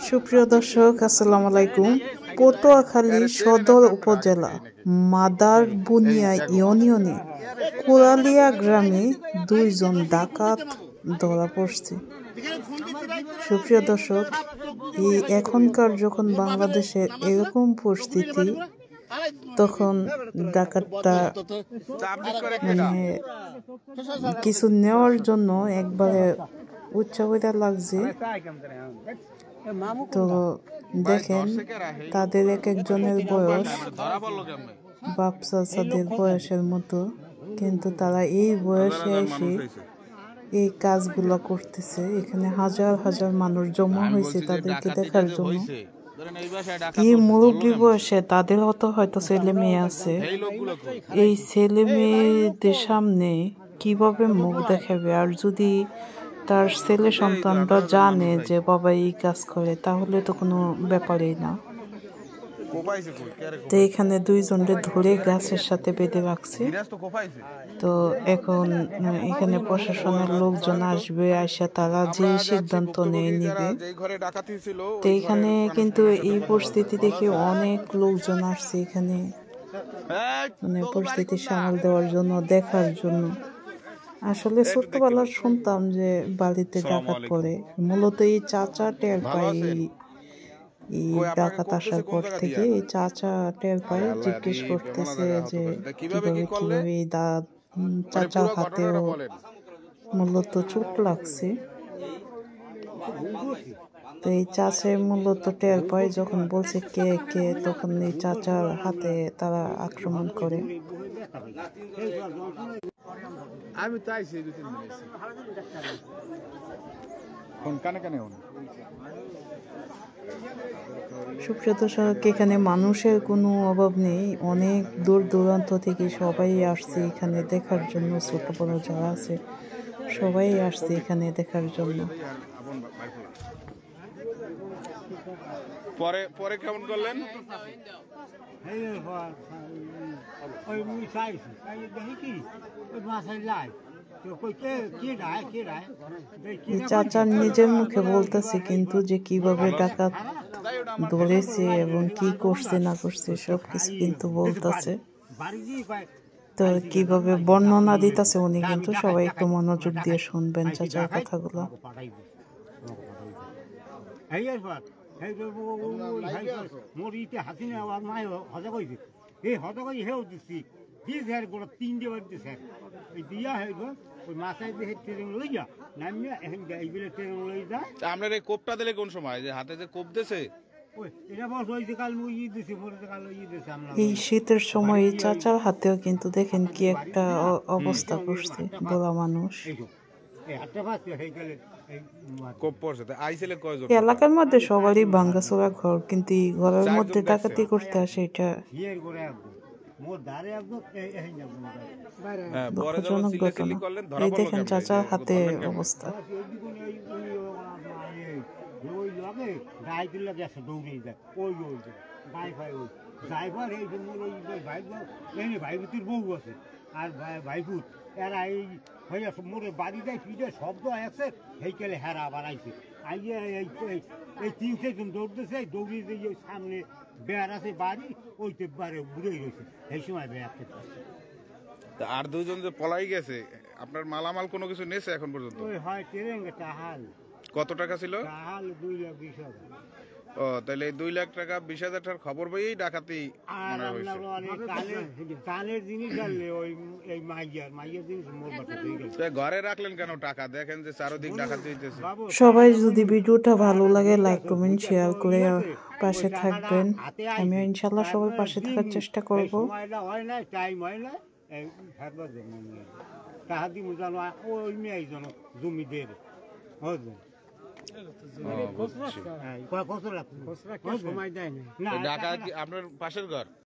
সুপ্রিয় দর্শক, আসসালামু আলাইকুম। পটুয়াখালী সদর উপজেলা মাদারবুনিয়া ইউনিয়নে কোরালিয়া গ্রামে দুইজন ডাকাত ধরা পড়ছে। সুপ্রিয় দর্শক, এই এখনকার যখন বাংলাদেশের এরকম পরিস্থিতি, তখন ডাকাতটা মানে কিছু নেওয়ার জন্য একবারে উচ্চাবইটা লাগছে। তো দেখেন, তাদের এক একজনের বয়স বাপ চাচাদের বয়সের মতো, কিন্তু তারা এই বয়সে এসে এই কাজগুলো করতেছে। এখানে হাজার হাজার মানুষ জমা হয়েছে তাদেরকে দেখার জন্য। এই মুরব্বী বয়সে তাদের হয়তো ছেলে মেয়ে আছে। এই ছেলে মেয়েদের সামনে কিভাবে মুখ দেখাবে? আর যদি তার ছেলে সন্তানরা জানে যে বাবা এই কাজ করে, তাহলে তো কোনো ব্যাপারই না। তো এখানে দুইজনকে ধরে গাছের সাথে বেঁধে রাখছে। তো এখন এখানে প্রশাসনের লোকজন আসবে, আইসা তারা যে সিদ্ধান্ত নিবে। তো এখানে কিন্তু এই পরিস্থিতি দেখে অনেক লোকজন আসছে এখানে, মানে পরিস্থিতি সামাল দেওয়ার জন্য, দেখার জন্য। আসলে ছোট্টবেলায় শুনতাম যে বাড়িতে ডাকাত পড়ে, মূলত এই চাচা টের পায়। এই ডাকাত আসার পর থেকে এই চাচা টের পায়, জিজ্ঞেস করতেছে যে কিভাবে এই চাচার হাতেও মূলত চোট লাগছে। তো এই চাচা মূলত টের পায়, যখন বলছে কে কে, তখন এই চাচার হাতে তারা আক্রমণ করে। আমি তাই সেই দুই তিন সুপ্রিয় দর্শক, এখানে মানুষের কোনো অভাব নেই। অনেক দূর দূরান্ত থেকে সবাই আসছে এখানে দেখার জন্য। ছোট বড় যারা আছে সবাই আসছে এখানে দেখার জন্য। পরে পরে কেমন করলেন? চাচা নিজের মুখে বলতেছে কিন্তু যে কিভাবে ডাকাত ধরেছে এবং কি করছে না করছে সবকিছু কিন্তু বলতেছে। তো কিভাবে বর্ণনা দিতেছে উনি, কিন্তু সবাই একটু মনোযোগ দিয়ে শুনবেন চাচার কথাগুলো। আপনার এই কোপটা দিলে কোন সময়, যে হাতে যে কোপ দিছে? এই শীতের সময় চাচার হাতেও কিন্তু দেখেন কি একটা অবস্থা করছে বলা মানুষ। এলাকার মধ্যে সবারই ভাঙ্গাচোরা ঘর, কিন্তু এই ঘরের মধ্যে ডাকাতি করতে আসে, এটা দুঃখজনক ঘটনা। এই দেখেন চাচার হাতে অবস্থা। আর ভাইপুত এরা এই হইয়া মোড়ে বাড়ি দেয় পিঠে শব্দ আছে, সেইকালে হেরা আবার আইছে আইয়ে এই তিন চারজন দৌড়তেছে, দৌড়িয়ে দিয়ে সামনে বেড় আছে বাড়ি, ওইতে বারে ঘুরে গেছে, সেই সময় বেড় করতেছে। আর দুজন যে পলাই গেছে, আপনার মালামাল কোনো কিছু নেছে এখন পর্যন্ত? ওই হয় ট্রেনে টাহাল। কত টাকা ছিল? টাহাল 2,20,000। ও, তাহলে 2,00,000 টাকা 20,000 টাকার খবর পেয়েই ডাকাতি কানের জিনিস আনলে ওই এই মাইয়ার জিনিস মোর বাড়িতে ঘরে রাখলেন কেন টাকা? দেখেন যে চারদিক ডাকাতি হইতেছে। সবাই যদি ভিডিওটা ভালো লাগে লাইক কমেন্ট শেয়ার করে পাশে থাকবেন। আমি ইনশাআল্লাহ সবার পাশে থাকার চেষ্টা করব। সময়টা হয় না, টাইম হয় না, এই ফেরবার জন্য টাকা দিব জানো ওই মেয়ে জানো জমিদের বুঝলেন। আপনার পাশের ঘর?